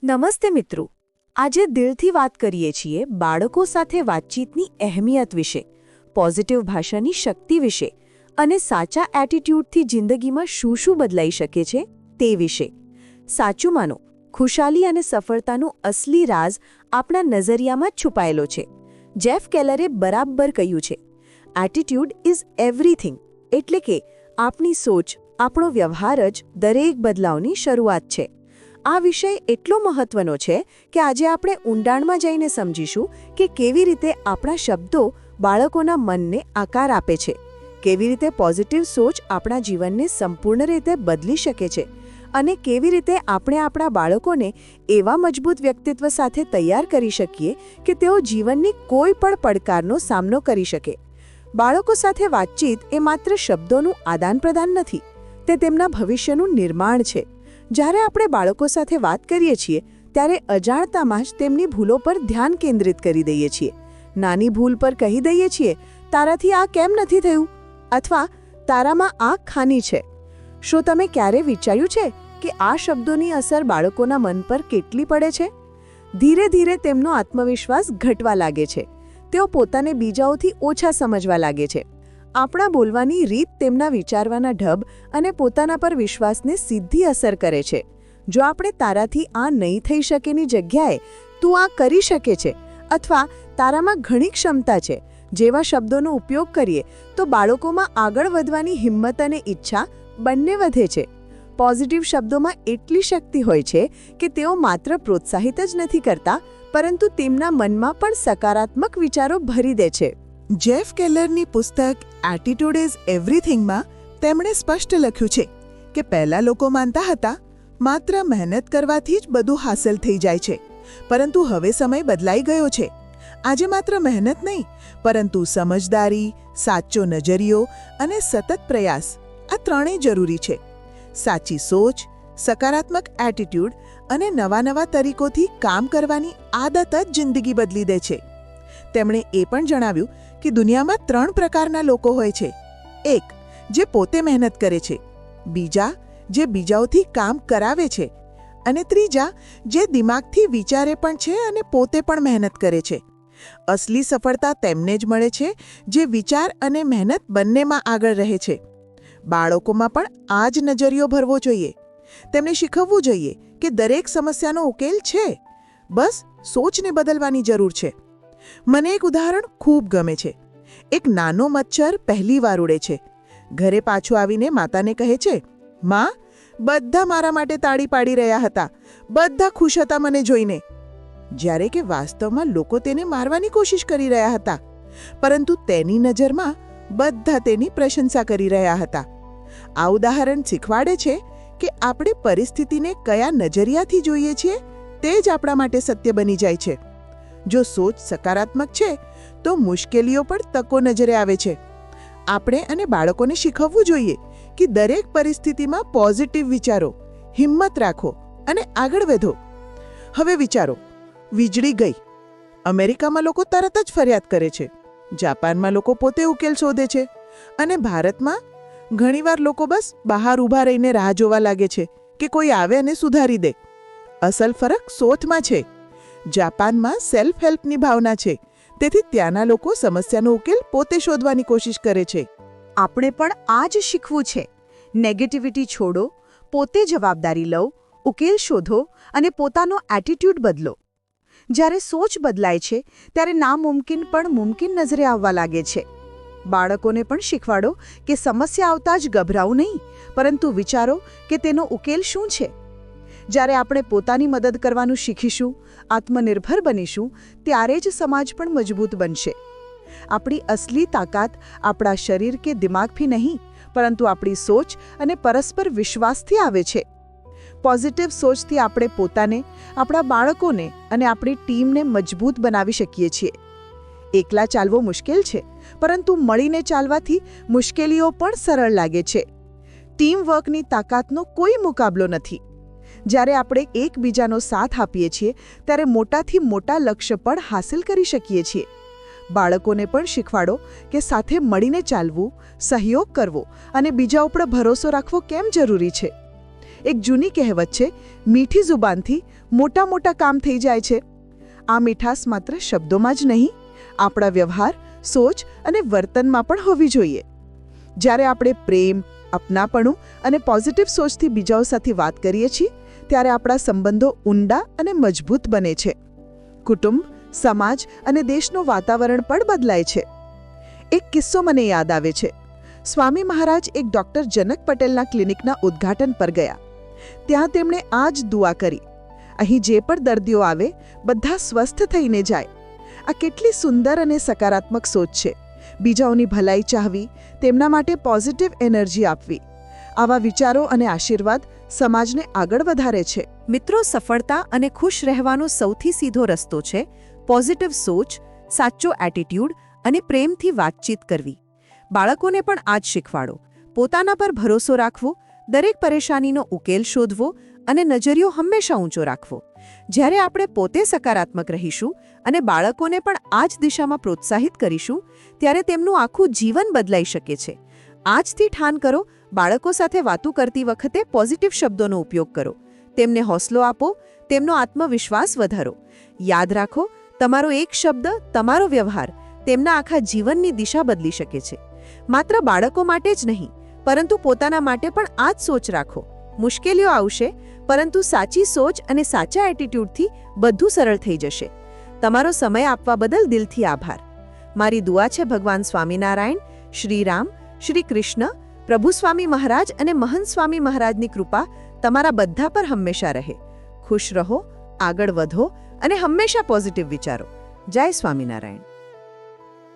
નમસ્તે મિત્રો, આજે દિલથી વાત કરીએ છીએ બાળકો સાથે વાતચીતની અહેમિયત વિશે, પોઝિટિવ ભાષાની શક્તિ વિશે અને સાચા એટીટ્યૂડથી જિંદગીમાં શું શું બદલાઈ શકે છે તે વિશે. સાચું માનો, ખુશાલી અને સફળતાનું અસલી રાઝ આપણા નજરિયામાં જ છુપાયેલો છે. જેફ કેલરે બરાબર કહ્યું છે, એટીટ્યૂડ ઇઝ એવરીથિંગ, એટલે કે આપણી સોચ, આપણો વ્યવહાર જ દરેક બદલાવની શરૂઆત છે. આ વિષય એટલો મહત્વનો છે કે આજે આપણે ઊંડાણમાં જઈને સમજીશું કે કેવી રીતે આપણા શબ્દો બાળકોના મનને આકાર આપે છે, કેવી રીતે પોઝિટિવ સોચ આપણા જીવનને સંપૂર્ણ રીતે બદલી શકે છે અને કેવી રીતે આપણે આપણા બાળકોને એવા મજબૂત વ્યક્તિત્વ સાથે તૈયાર કરી શકીએ કે તેઓ જીવનની કોઈ પણ પડકારનો સામનો કરી શકે. બાળકો સાથે વાતચીત એ માત્ર શબ્દોનું આદાનપ્રદાન નથી, તે તેમના ભવિષ્યનું નિર્માણ છે. જ્યારે આપણે બાળકો સાથે વાત કરીએ છીએ ત્યારે અજાણતામાં જ તેમની ભૂલો પર ધ્યાન કેન્દ્રિત કરી દઈએ છીએ. નાની ભૂલ પર કહી દઈએ છીએ, તારાથી આ કેમ નથી થયું, અથવા તારામાં આ ખામી છે. શું તમે ક્યારે વિચાર્યું છે કે આ શબ્દોની અસર બાળકોના મન પર કેટલી પડે છે? ધીરે ધીરે તેમનો આત્મવિશ્વાસ ઘટવા લાગે છે. તેઓ પોતાને બીજાઓથી ઓછા સમજવા લાગે છે. આપણા બોલવાની રીત તેમના વિચારવાના ઢબ અને પોતાના પર વિશ્વાસને સીધી અસર કરે છે. જો આપણે તારાથી આ નહીં થઈ શકેની જગ્યાએ તું આ કરી શકે છે અથવા તારામાં ઘણી ક્ષમતા છે જેવા શબ્દોનો ઉપયોગ કરીએ તો બાળકોમાં આગળ વધવાની હિંમત અને ઈચ્છા બંને વધે છે. પોઝિટિવ શબ્દોમાં એટલી શક્તિ હોય છે કે તેઓ માત્ર પ્રોત્સાહિત જ નથી કરતા, પરંતુ તેમના મનમાં પણ સકારાત્મક વિચારો ભરી દે છે. જેફ કેલરની પુસ્તક એટીટ્યૂડ ઇઝ એવરીથિંગમાં તેમણે સ્પષ્ટ લખ્યું છે કે પહેલા લોકો માનતા હતા માત્ર મહેનત કરવાથી જ બધું હાંસલ થઈ જાય છે, પરંતુ હવે સમય બદલાઈ ગયો છે. આજે માત્ર મહેનત નહીં, પરંતુ સમજદારી, સાચો નજરિયો અને સતત પ્રયાસ, આ ત્રણેય જરૂરી છે. સાચી સોચ, સકારાત્મક એટીટ્યૂડ અને નવા તરીકોથી કામ કરવાની આદત જ જિંદગી બદલી દે છે. તેમણે એ પણ જણાવ્યું કે દુનિયામાં 3 પ્રકારના લોકો હોય છે. એક, જે પોતે મહેનત કરે છે. બીજા, જે બીજાઓથી કામ કરાવે છે. અને ત્રીજા, જે દિમાગથી વિચારે પણ છે અને પોતે પણ મહેનત કરે છે. અસલી સફળતા તેમને જ મળે છે જે વિચાર અને મહેનત બંનેમાં આગળ રહે છે. બાળકોમાં પણ આ જ નજરિયો ભરવો જોઈએ. તેમને શીખવવું જોઈએ કે દરેક સમસ્યાનો ઉકેલ છે, બસ સોચને બદલવાની જરૂર છે. મને એક ઉદાહરણ ખૂબ ગમે છે. એક નાનો મચ્છર પહેલી વાર ઉડે છે. ઘરે પાછો આવીને માતાને કહે છે, માં, બધા મારા માટે તાળી પાડી રહ્યા હતા, બધા ખુશ હતા મને જોઈને. જ્યારે કે વાસ્તવમાં લોકો તેને મારવાની કોશિશ કરી રહ્યા હતા, પરંતુ તેની નજરમાં બધા તેની પ્રશંસા કરી રહ્યા હતા. આ ઉદાહરણ શીખવાડે છે કે આપણે પરિસ્થિતિને કયા નજરિયાથી જોઈએ છીએ તે જ આપણા માટે સત્ય બની જાય છે. જો સોચ સકારાત્મક છે તો મુશ્કેલીઓ પણ તકો નજરે આવે છે. આપણે અને બાળકોને શીખવવું જોઈએ કે દરેક પરિસ્થિતિમાં પોઝિટિવ વિચારો, હિંમત રાખો અને આગળ વધો. હવે વિચારો, વીજળી ગઈ. અમેરિકામાં લોકો તરત જ ફરિયાદ કરે છે. જાપાનમાં લોકો પોતે ઉકેલ શોધે છે. અને ભારતમાં ઘણીવાર લોકો બસ બહાર ઊભા રહીને રાહ જોવા લાગે છે કે કોઈ આવે અને સુધારી દે. અસલ ફરક સોચમાં છે. જાપાનમાં સેલ્ફ હેલ્પની ભાવના છે, તેથી ત્યાંના લોકો સમસ્યાનો ઉકેલ પોતે શોધવાની કોશિશ કરે છે. આપણે પણ આ જ શીખવું છે. નેગેટિવિટી છોડો, પોતે જવાબદારી લો, ઉકેલ શોધો અને પોતાનો એટીટ્યૂડ બદલો. જ્યારે સોચ બદલાય છે ત્યારે નામુમકિન પણ મુમકિન નજરે આવવા લાગે છે. બાળકોને પણ શીખવાડો કે સમસ્યા આવતા જ ગભરાવું નહીં, પરંતુ વિચારો કે તેનો ઉકેલ શું છે. જ્યારે આપણે પોતાની મદદ કરવાનું શીખીશું, આત્મનિર્ભર બનીશું, ત્યારે જ સમાજ પણ મજબૂત બનશે. આપણી અસલી તાકાત આપણા શરીર કે દિમાગથી નહીં, પરંતુ આપણી સોચ અને પરસ્પર વિશ્વાસથી આવે છે. પોઝિટિવ સોચથી આપણે પોતાને, આપણા બાળકોને અને આપણી ટીમને મજબૂત બનાવી શકીએ છીએ. એકલા ચાલવો મુશ્કેલ છે, પરંતુ મળીને ચાલવાથી મુશ્કેલીઓ પણ સરળ લાગે છે. ટીમવર્કની તાકાતનો કોઈ મુકાબલો નથી. જ્યારે આપણે એકબીજાનો સાથ આપીએ છીએ ત્યારે મોટાથી મોટા લક્ષ્ય પણ હાંસલ કરી શકીએ છીએ. બાળકોને પણ શીખવાડો કે સાથે મળીને ચાલવું, સહયોગ કરવો અને બીજા ઉપર ભરોસો રાખવો કેમ જરૂરી છે. એક જૂની કહેવત છે, મીઠી જુબાનથી મોટા મોટા કામ થઈ જાય છે. આ મીઠાશ માત્ર શબ્દોમાં જ નહીં, આપણા વ્યવહાર, સોચ અને વર્તનમાં પણ હોવી જોઈએ. જ્યારે આપણે પ્રેમ, અપનાપણું અને પોઝિટિવ સોચથી બીજાઓ સાથે વાત કરીએ છીએ, ત્યારે આપણા સંબંધો ઊંડા અને મજબૂત બને છે. કુટુંબ, સમાજ અને દેશનું વાતાવરણ પણ બદલાય છે. એક કિસ્સો મને યાદ આવે છે. સ્વામી મહારાજ એક ડૉક્ટર જનક પટેલના ક્લિનિકના ઉદ્ઘાટન પર ગયા. ત્યાં તેમણે આ જ દુઆ કરી, અહીં જે પણ દર્દીઓ આવે, બધા સ્વસ્થ થઈને જાય. આ કેટલી સુંદર અને સકારાત્મક સોચ છે. બીજાઓની ભલાઈ ચાહવી, તેમના માટે પોઝિટિવ એનર્જી આપવી. આવા વિચારો અને આશીર્વાદ સમાજને આગળ વધારે છે. મિત્રો, સફળતા અને ખુશ રહેવાનો સૌથી સીધો રસ્તો છે પોઝિટિવ સોચ, સાચો એટીટ્યૂડ અને પ્રેમથી વાતચીત કરવી. બાળકોને પણ આ જ શીખવાડો. પોતાના પર ભરોસો રાખવો, દરેક પરેશાનીનો ઉકેલ શોધવો અને નજરિયો હંમેશા ઊંચો રાખવો. જ્યારે આપણે પોતે સકારાત્મક રહીશું અને બાળકોને પણ આ જ દિશામાં પ્રોત્સાહિત કરીશું, ત્યારે તેમનું આખું જીવન બદલાઈ શકે છે. આજથી ઠાન કરો, બાળકો સાથે વાતો કરતી વખતે પોઝિટિવ શબ્દોનો ઉપયોગ કરો. તેમને હોંસલો આપો, તેમનો આત્મવિશ્વાસ વધારો. યાદ રાખો, તમારો એક શબ્દ, તમારો વ્યવહાર તેમના આખા જીવનની દિશા બદલી શકે છે. માત્ર બાળકો માટે જ નહીં, પરંતુ પોતાના માટે પણ આ જ સોચ રાખો. મુશ્કેલીઓ આવશે, પરંતુ સાચી સોચ અને સાચા એટીટ્યૂડથી બધું સરળ થઈ જશે. તમારો સમય આપવા બદલ દિલથી આભાર. મારી દુઆ છે ભગવાન સ્વામિનારાયણ, શ્રી રામ, શ્રી કૃષ્ણ, પ્રભુ સ્વામી મહારાજ અને મહંત સ્વામી મહારાજની કૃપા તમારા બધા પર હંમેશા રહે. ખુશ રહો, આગળ વધો અને હંમેશા પોઝિટિવ વિચારો. જય સ્વામિનારાયણ.